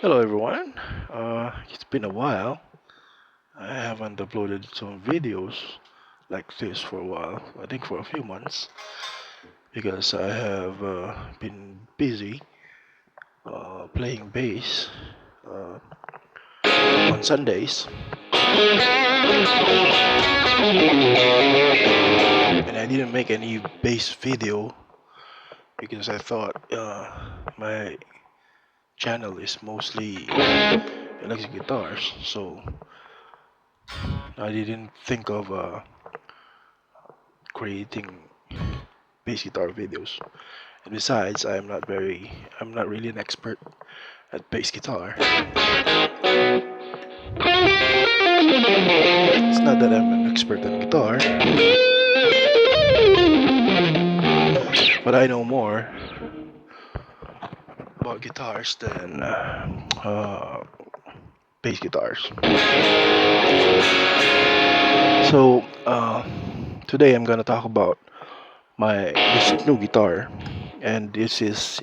Hello everyone. It's been a while. I haven't uploaded some videos like this for a while. I think for a few months because I have been busy playing bass uh, on Sundays, and I didn't make any bass video because I thought my channel is mostly electric guitars, so I didn't think of creating bass guitar videos. And besides, I'm not really an expert at bass guitar. It's not that I'm an expert on guitar, but I know more about guitars than bass guitars. So today I'm gonna talk about this new guitar, and this is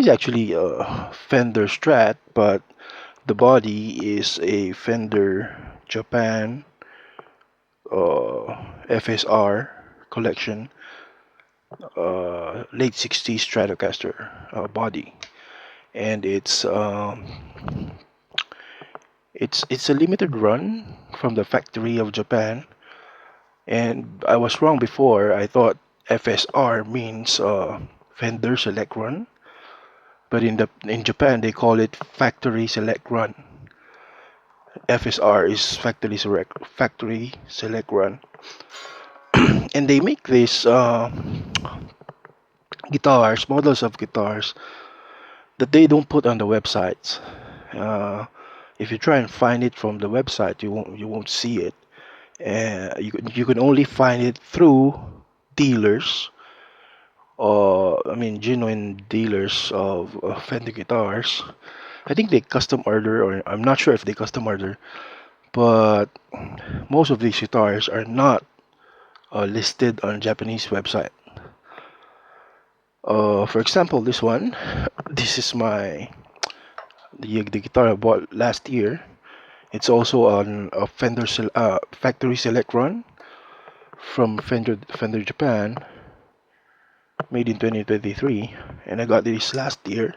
actually a Fender Strat, but the body is a Fender Japan FSR collection, late 60s Stratocaster body, and it's a limited run from the factory of Japan. And I was wrong before. I thought FSR means Fender Select Run, but in Japan they call it Factory Select Run. FSR is Factory Select Run, and they make these models of guitars that they don't put on the websites. Uh, if you try and find it from the website, you won't see it. You can only find it through dealers, I mean genuine dealers of Fender guitars. I think they custom order, or I'm not sure if they custom order, but most of these guitars are not listed on Japanese website. For example, this one, this is the guitar I bought last year. It's also on a factory select run from Fender Japan, made in 2023, and I got this last year.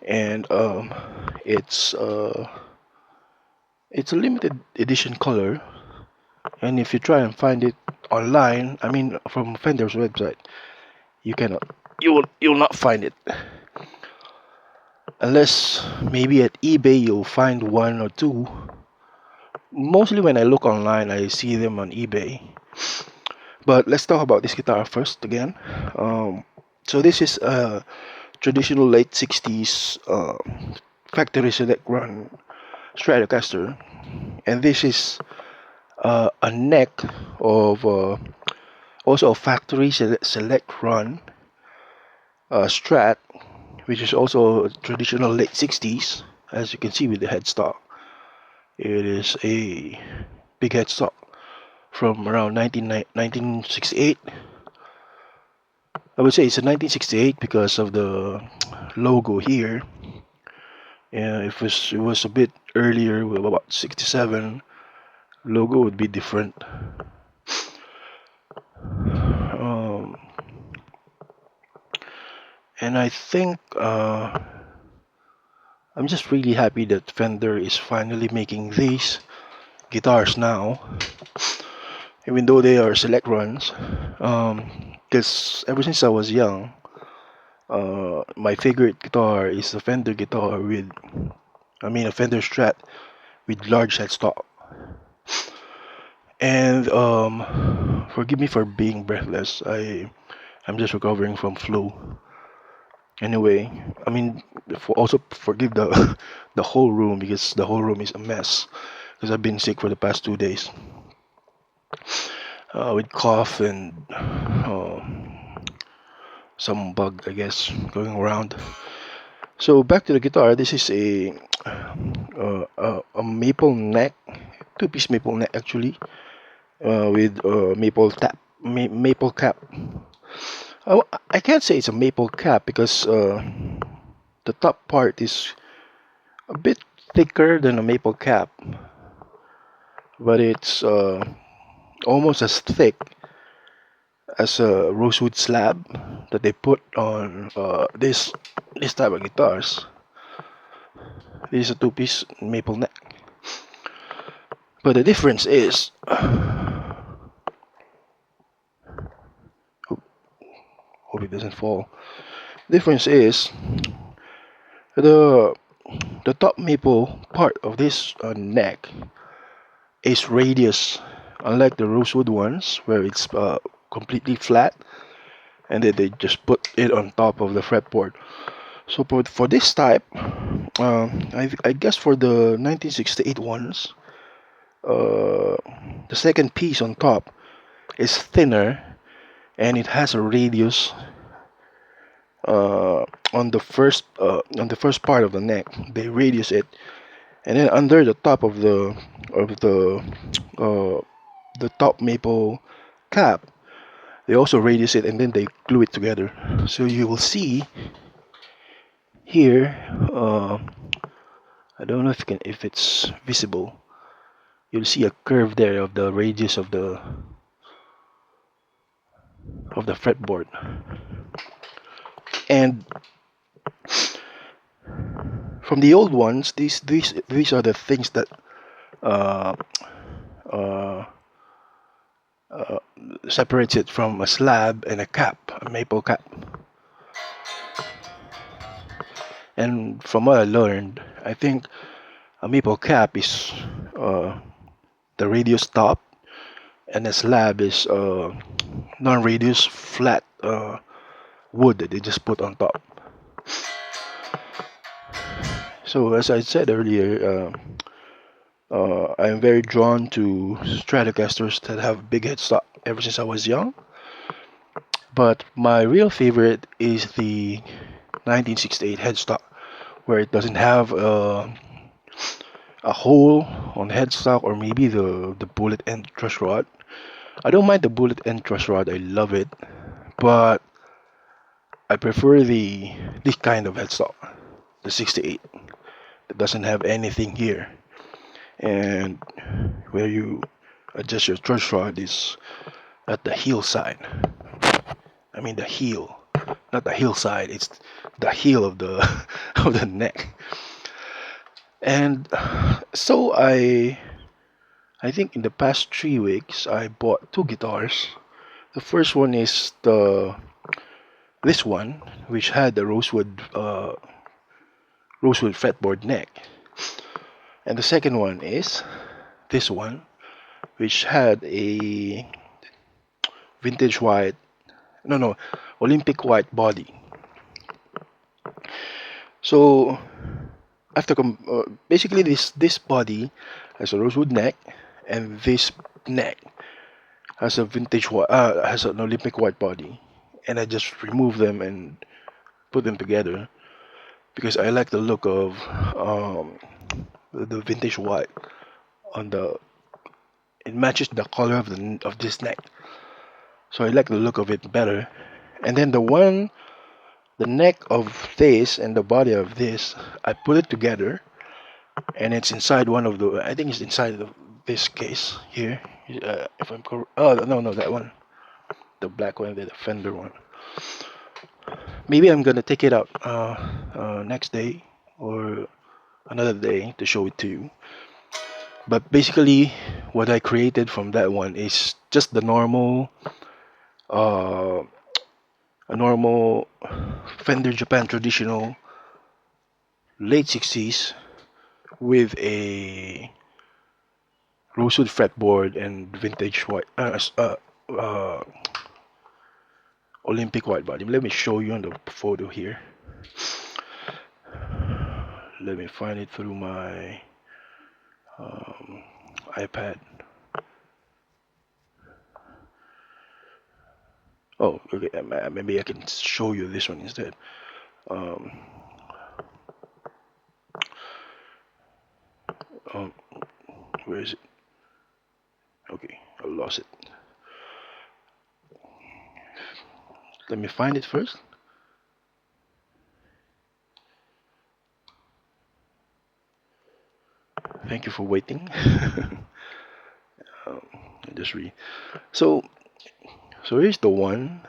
And it's a limited edition color, and if you try and find it online, I mean from Fender's website, you cannot, you'll not find it, unless maybe at eBay you'll find one or two. Mostly when I look online, I see them on eBay. But let's talk about this guitar first again. So this is a traditional late 60s factory select run Stratocaster, and this is a neck of also a factory select run Strat, which is also traditional late 60s, as you can see with the headstock. It is a big headstock from around 1968. I would say it's a 1968 because of the logo here. Yeah, if it was a bit earlier, with about 67, logo would be different. Um, and I think I'm just really happy that Fender is finally making these guitars now, even though they are select runs. Because ever since I was young, my favorite guitar is a Fender guitar a Fender Strat with large headstock. And forgive me for being breathless. I'm just recovering from flu. Anyway, I mean, also forgive the the whole room because the whole room is a mess because I've been sick for the past 2 days with cough and some bug, I guess, going around. So back to the guitar. This is a maple neck, two-piece maple neck actually, with maple cap. I can't say it's a maple cap because the top part is a bit thicker than a maple cap, but it's almost as thick as a rosewood slab that they put on this type of guitars. This is a two-piece maple neck, but the difference is, hope it doesn't fall. Difference is the the top maple part of this neck is radius, unlike the rosewood ones where it's completely flat and then they just put it on top of the fretboard. So for this type, I guess for the 1968 ones, the second piece on top is thinner and it has a radius on the first part of the neck. They radius it, and then under the top of uh, the top maple cap, they also radius it, and then they glue it together. So you will see here. I don't know if it's visible. You'll see a curve there of the radius of the fretboard, and from the old ones, these are the things that uh, uh, separates it from a slab and a cap, a maple cap. And from what I learned, I think a maple cap is the radius top, and a slab is non-radius flat wood that they just put on top. So as I said earlier, I'm very drawn to Stratocasters that have big headstock ever since I was young. But my real favorite is the 1968 headstock, where it doesn't have a hole on the headstock, or maybe the bullet end truss rod. I don't mind the bullet end truss rod, I love it, but I prefer this kind of headstock, the 68, that doesn't have anything here, and where you adjust your truss rod is at the heel side. I mean the heel, not the hillside. It's the heel of the of the neck. And so I think in the past 3 weeks I bought two guitars. The first one is this one, which had the rosewood fretboard neck, and the second one is this one, which had a vintage white, no, Olympic white body. So basically this body has a rosewood neck, and this neck has has an Olympic white body, and I just remove them and put them together because I like the look of the vintage white on the. It matches the color of this neck, so I like the look of it better. And then the neck of this and the body of this, I put it together, and it's inside one of the. I think it's inside this case here. If I'm correct. Oh no, that one, the black one, the Fender one. Maybe I'm gonna take it out next day or another day to show it to you. But basically, what I created from that one is just the uh, a normal Fender Japan traditional late 60s with rosewood fretboard and vintage white Olympic white body. Let me show you on the photo here. Let me find it through my iPad. Oh, okay. Maybe I can show you this one instead. Um, um, where is it? Okay, I lost it. Let me find it first. Thank you for waiting. I just read. So here's the one.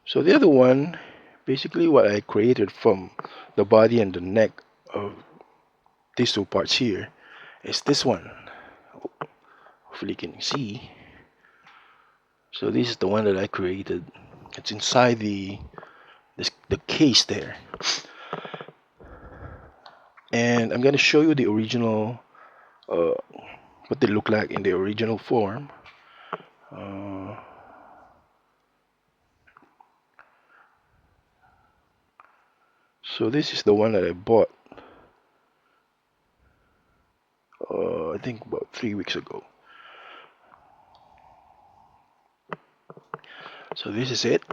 So the other one, basically what I created from the body and the neck of these two parts here is this one. Hopefully you can see. So this is the one that I created. It's inside the case there. And I'm gonna show you the original, what they look like in the original form. So this is the one that I bought, I think about 3 weeks ago. So this is it.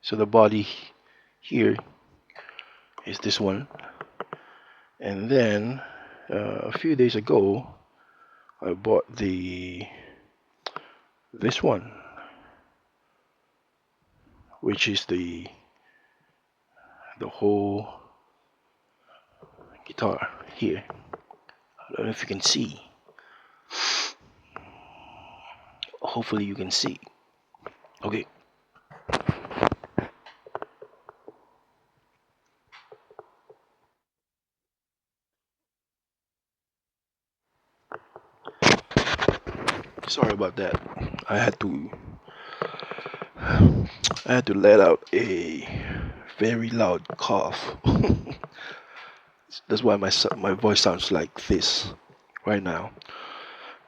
So the body here is this one, and then a few days ago I bought this one, which is the whole guitar here. I don't know if you can see. Hopefully you can see. Okay. Sorry about that. I had to let out a very loud cough. That's why my voice sounds like this right now.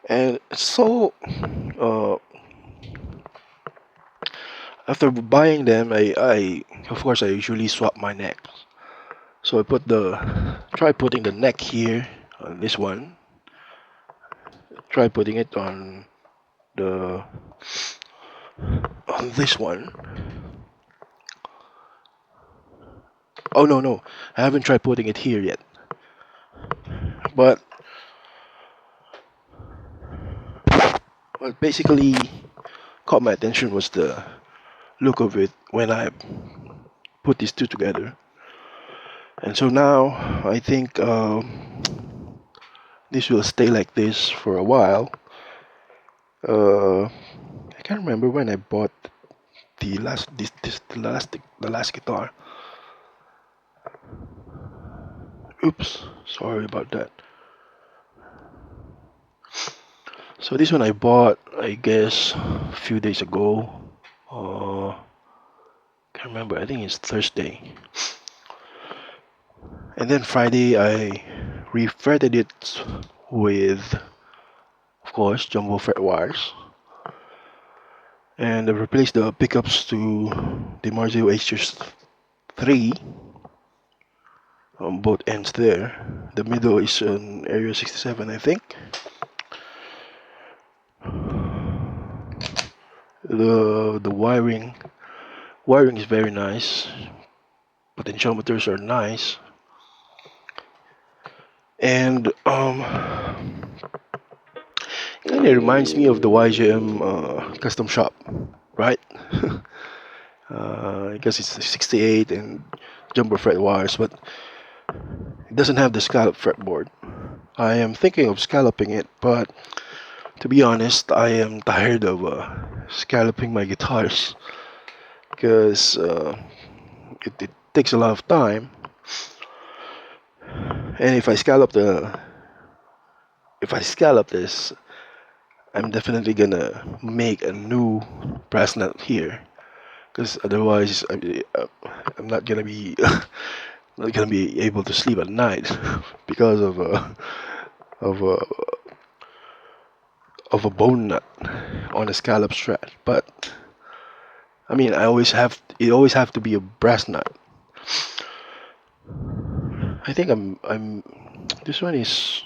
And so uh, after buying them, I of course I usually swap my neck. So I try putting the neck here on this one. Try putting it on this one. Oh no, I haven't tried putting it here yet. But what basically caught my attention was the look of it when I put these two together. And so now I think this will stay like this for a while. I can't remember when I bought the last guitar. Oops, sorry about that. So this one I bought, I guess, a few days ago. Can't remember. I think it's Thursday. And then Friday I refretted it with, of course, jumbo fret wires, and I replaced the pickups to the Marzio H3 on both ends there. The middle is an Area 67, I think. The wiring is very nice. Potentiometers are nice, and kind of reminds me of the YGM custom shop, right? I guess it's 68 and jumbo fret wires, but it doesn't have the scallop fretboard. I am thinking of scalloping it, but to be honest, I am tired of scalloping my guitars because it takes a lot of time. And if I scallop this, I'm definitely gonna make a new brass nut here, because otherwise I'm not gonna be not gonna be able to sleep at night because of a of a bone nut on a scallop strat. But I mean, it always have to be a brass nut. I think I'm this one is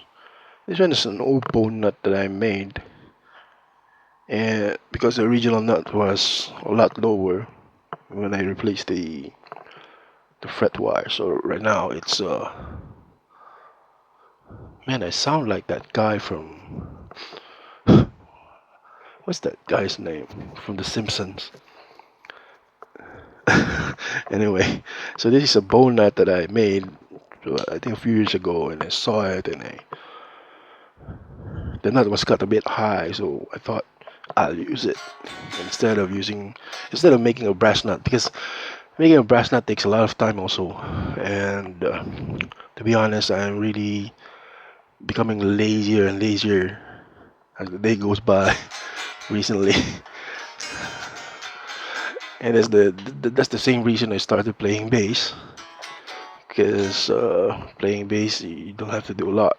an old bone nut that I made, and because the original nut was a lot lower when I replaced the fret wire. So right now it's man, I sound like that guy from what's that guy's name from The Simpsons? Anyway, so this is a bone nut that I made, I think a few years ago, and I saw it, and the nut was cut a bit high, so I thought I'll use it instead of making a brass nut, because making a brass nut takes a lot of time also, and to be honest, I'm really becoming lazier and lazier as the day goes by recently. And that's the same reason I started playing bass, because playing bass you don't have to do a lot.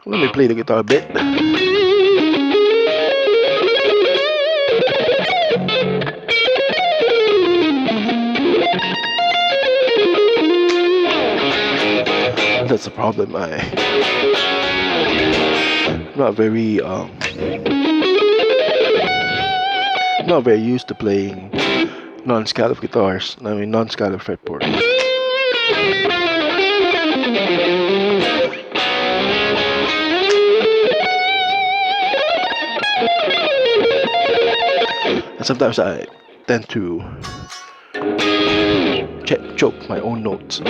Let me play the guitar a bit. That's the problem. I'm not very used to playing non-scallop guitars. I mean non-scallop fretboard. And sometimes I tend to choke my own notes.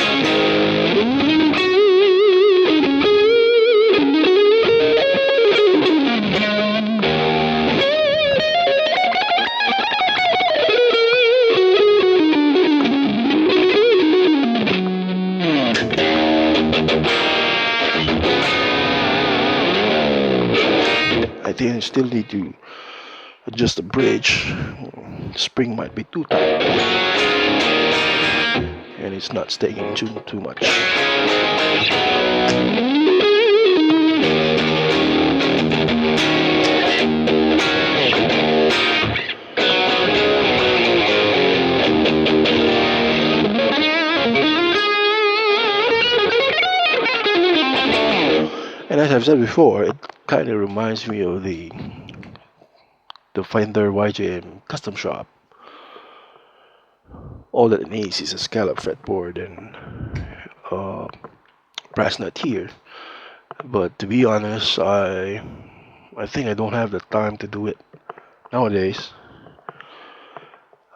I think I still need to adjust the bridge. The spring might be too tight, and it's not staying in tune too much. And as I've said before, it kind of reminds me of the Fender YJM custom shop. All that it needs is a scallop fretboard and brass nut here. But to be honest, I think I don't have the time to do it nowadays.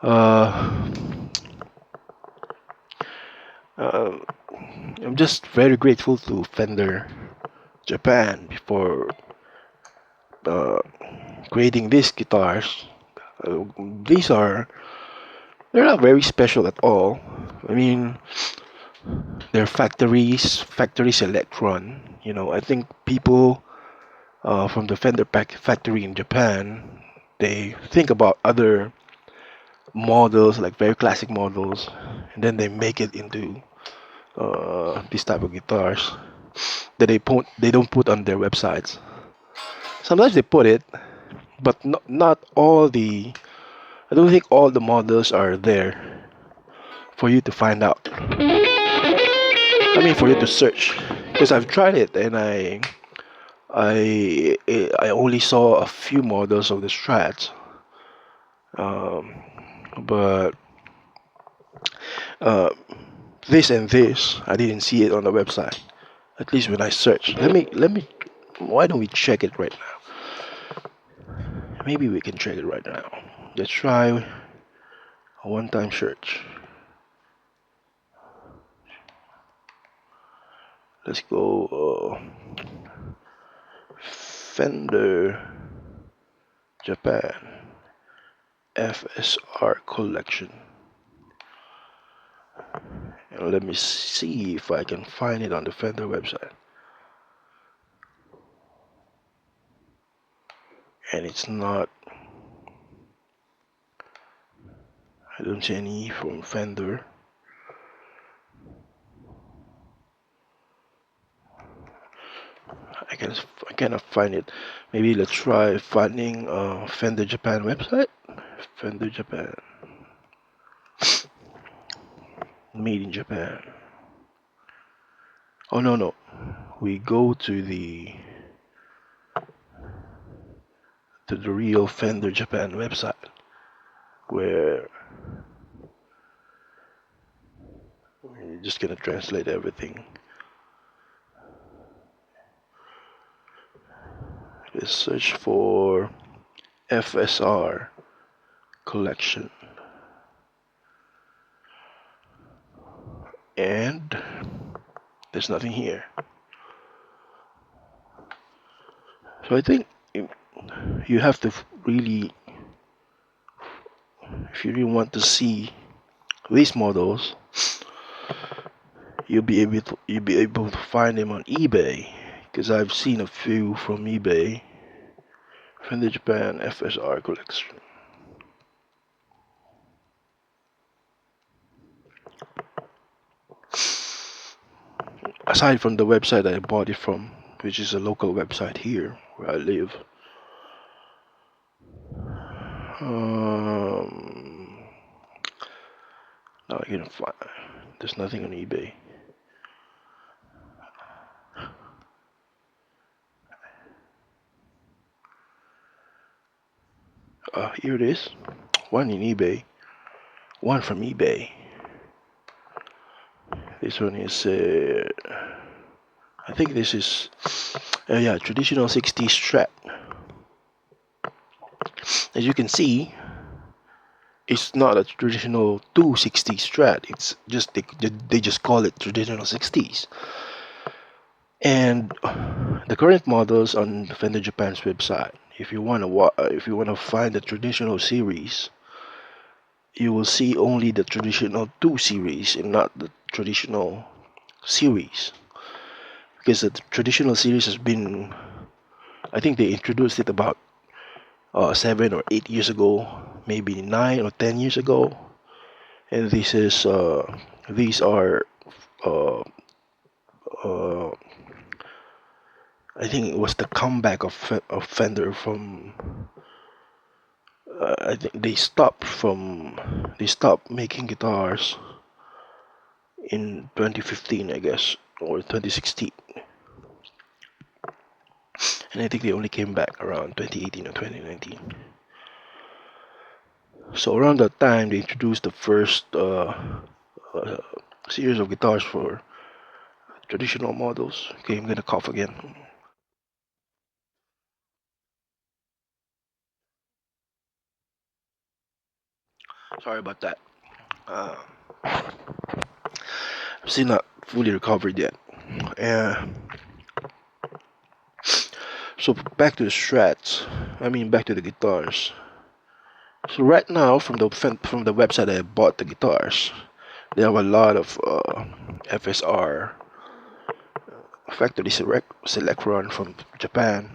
Uh, uh, I'm just very grateful to Fender Japan for uh, creating these guitars. Uh, these are they're not very special at all. I mean, they're factory select run. You know, I think people from the Fender factory in Japan, they think about other models, like very classic models, and then they make it into this type of guitars that they don't put on their websites. Sometimes they put it, but not all the. I don't think all the models are there for you to find out. I mean, for you to search, because I've tried it and I only saw a few models of the Strats, um, but uh, this and this I didn't see it on the website. At least when I searched. Let me. Why don't we check it right now? Maybe we can check it right now. Let's try a one-time search. Let's go Fender Japan FSR collection. And let me see if I can find it on the Fender website. and it's not. I don't see any from Fender. I cannot find it. Maybe let's try finding Fender Japan website. Fender Japan, made in Japan. Oh no, we go to the real Fender Japan website where we're just gonna translate everything. Let's search for FSR collection, and there's nothing here. So I think you have to really, if you really want to see these models, you'll be able to find them on eBay, because I've seen a few from eBay. Fender Japan FSR collection. Aside from the website I bought it from, which is a local website here where I live. Now I can find. There's nothing on eBay. Here it is. One in eBay. One from eBay. This one is. I think this is. Yeah, traditional 60s Strat. As you can see, it's not a traditional 260 Strat. It's just they just call it traditional 60s. And the current models on Fender Japan's website, if you want to find the traditional series, you will see only the traditional 2 series and not the traditional series, because the traditional series has been, I think they introduced it about 7 or 8 years ago, maybe 9 or 10 years ago, and these are uh, uh, I think it was the comeback of Fender from. I think they stopped making guitars in 2015, I guess, or 2016, and I think they only came back around 2018 or 2019. So around that time, they introduced the first uh, series of guitars for traditional models. Okay, I'm gonna cough again. Sorry about that. Uh, I'm still not fully recovered yet. Uh, so back to the strats. I mean, back to the guitars. So right now, from the website I bought the guitars, they have a lot of FSR factory select run from Japan,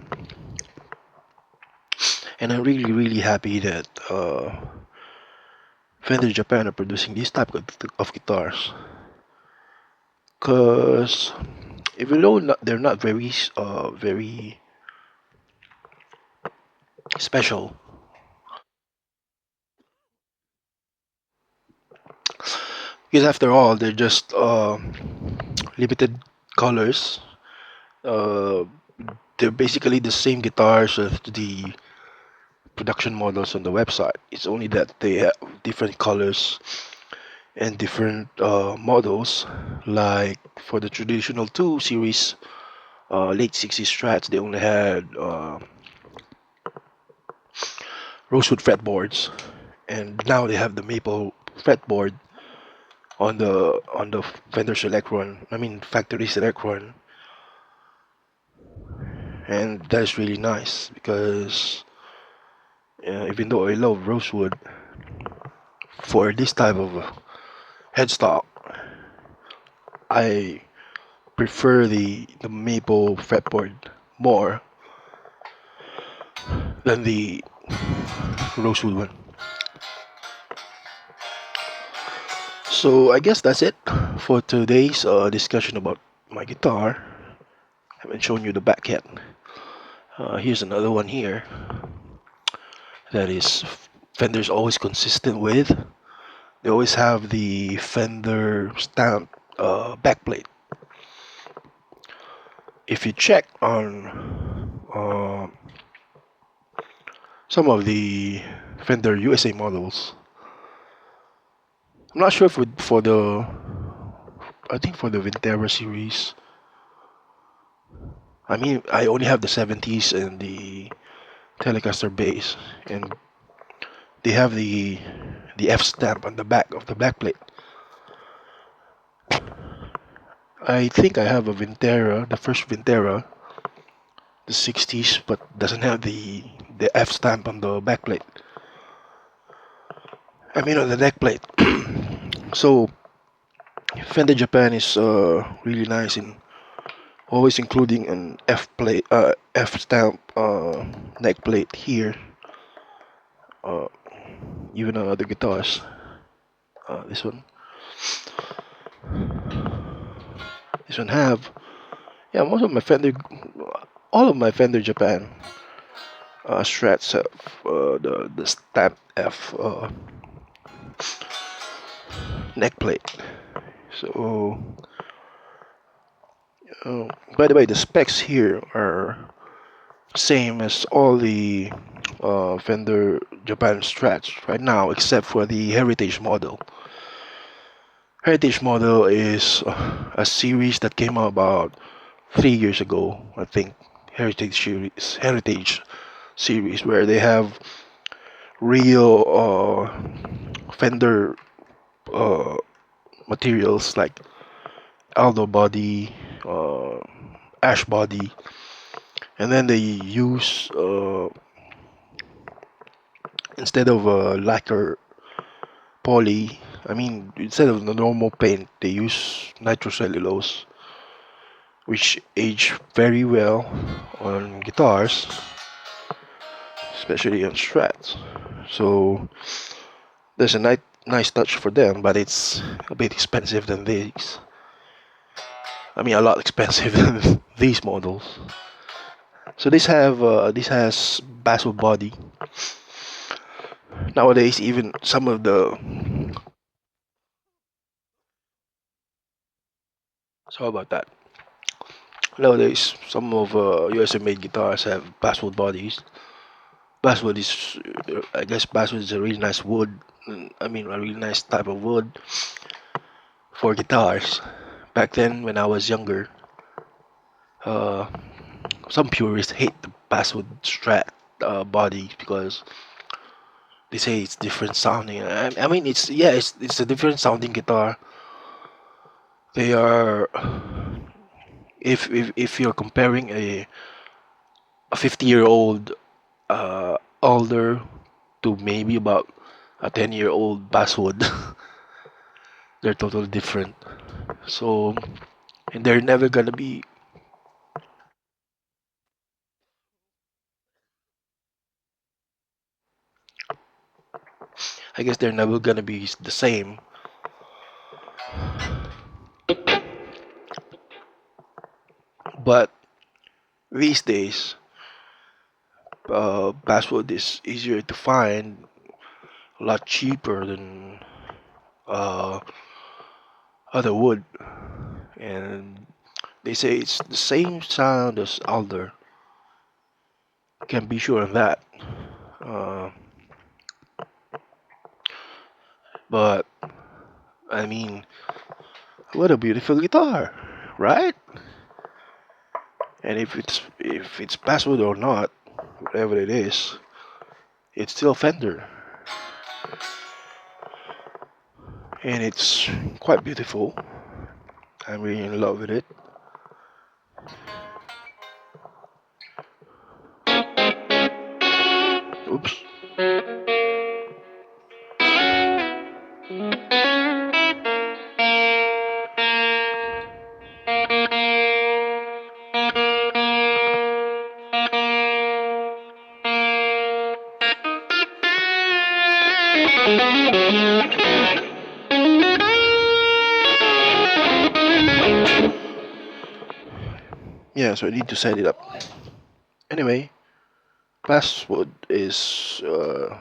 and I'm really happy that Fender Japan are producing this type of guitars, cause even though they're not very special, because after all they're just limited colors. Uh, they're basically the same guitars as the production models on the website. It's only that they have different colors and different models. Like for the traditional 2 series, late 60s Strats, they only had rosewood fretboards, and now they have the maple fretboard on the Fender Select Run. I mean factory Select Run, and that's really nice because even though I love rosewood, for this type of headstock, I prefer the maple fretboard more than the rosewood one. So I guess that's it for today's discussion about my guitar. Haven't shown you the back yet. Here's another one here that is Fender's always consistent with. They always have the Fender stamp backplate. If you check on some of the Fender USA models, I'm not sure if for the, I think for the Vintera series. I mean, I only have the 70s and the Telecaster bass, and they have the F stamp on the back of the backplate. I think I have a Vintera, the first Vintera, the 60s, but doesn't have the F stamp on the backplate. I mean on the neck plate. So Fender Japan is really nice in always including an F stamp neck plate here. Uh, Even on other guitars. This one, have. Yeah, most of my Fender, all of my Fender Japan Strats have the stamp F neck plate. So, by the way, the specs here are same as all the Fender Japan Strats right now, except for the Heritage model. Heritage model is a series that came out about 3 years ago, I think. Heritage series, where they have real Fender uh, materials like Aldo body, uh, ash body, and then they use instead of lacquer poly. I mean, instead of the normal paint, they use nitrocellulose, which age very well on guitars, especially on Strats. So there's a nice touch for them, but it's a bit expensive than these. I mean, a lot expensive than these models. So this has basswood body. Nowadays, even some of the, sorry about that. Nowadays, some of USA made guitars have basswood bodies. Basswood is, I guess, basswood is a really nice wood. I mean, a really nice type of wood for guitars. Back then, when I was younger, uh, some purists hate the basswood Strat body because they say it's different sounding. I mean, it's a different sounding guitar. They are, if you're comparing a 50-year-old older to maybe about a 10-year-old basswood, they're totally different. So, and they're never gonna be. I guess they're never gonna be the same. But these days, basswood is easier to find, a lot cheaper than uh, other wood, and they say it's the same sound as alder. Can be sure of that. Uh, but I mean, what a beautiful guitar, right? And if it's basswood or not, whatever it is, it's still Fender, and it's quite beautiful. I'm really in love with it. Oops. Yeah, so I need to set it up. Anyway, basswood is a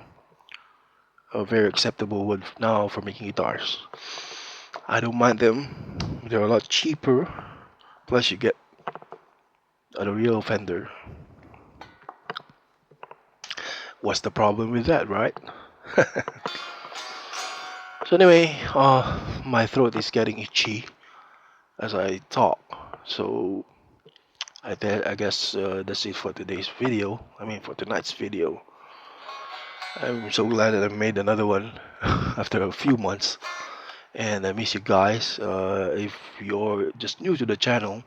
very acceptable wood now for making guitars. I don't mind them. They're a lot cheaper. Plus, you get a real Fender. What's the problem with that, right? So anyway, my throat is getting itchy as I talk. So I guess that's it for today's video. I mean, for tonight's video. I'm so glad that I made another one after a few months. And I miss you guys. If you're just new to the channel,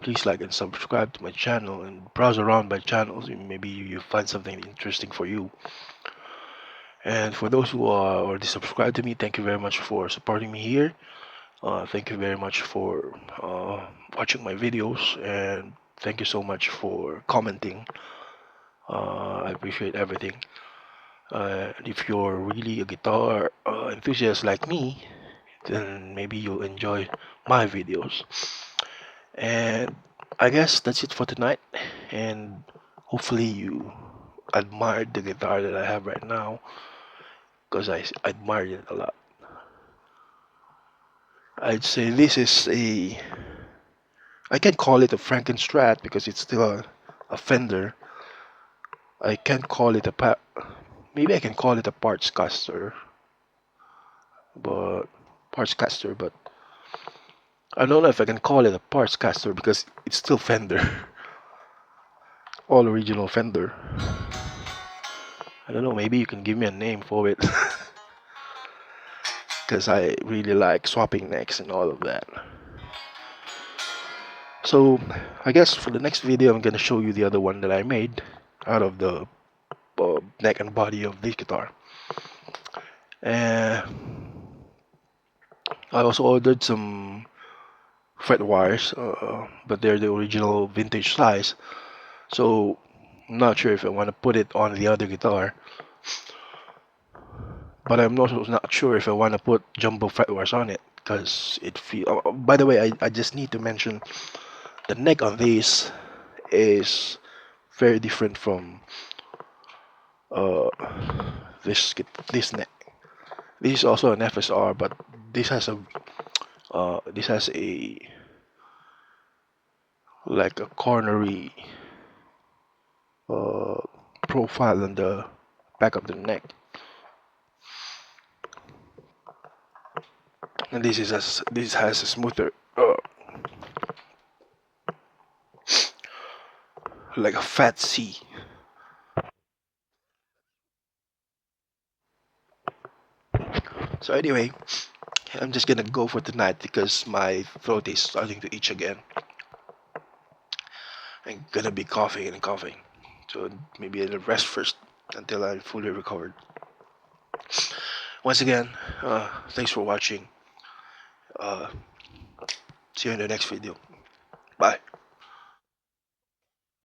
please like and subscribe to my channel and browse around my channels. Maybe you find something interesting for you. And for those who are already subscribed to me, thank you very much for supporting me here. Thank you very much for watching my videos, and thank you so much for commenting. I appreciate everything. If you're really a guitar enthusiast like me, then maybe you'll enjoy my videos. And I guess that's it for tonight. And hopefully you admired the guitar that I have right now, because I admired it a lot. I'd say this is I can call it a Frankenstrat because it's still a Fender. I can't call it maybe I can call it a but Partscaster, but I don't know if I can call it a Partscaster because it's still Fender, all original Fender. I don't know, maybe you can give me a name for it because I really like swapping necks and all of that. So I guess for the next video I'm gonna show you the other one that I made out of the neck and body of this guitar. And I also ordered some fret wires, but they're the original vintage size. So I'm not sure if I want to put it on the other guitar, but I'm also not sure if I want to put jumbo fret wires on it because it feel. By the way, I just need to mention the neck on this is very different from uh, this neck. This is also an FSR, but this has a like a cornery uh, profile on the back of the neck, and this has a smoother like a fat C. So anyway, I'm just gonna go for tonight because my throat is starting to itch again. I'm gonna be coughing and coughing, so maybe I'll rest first until I'm fully recovered. Once again, thanks for watching. Uh, see you in the next video. Bye.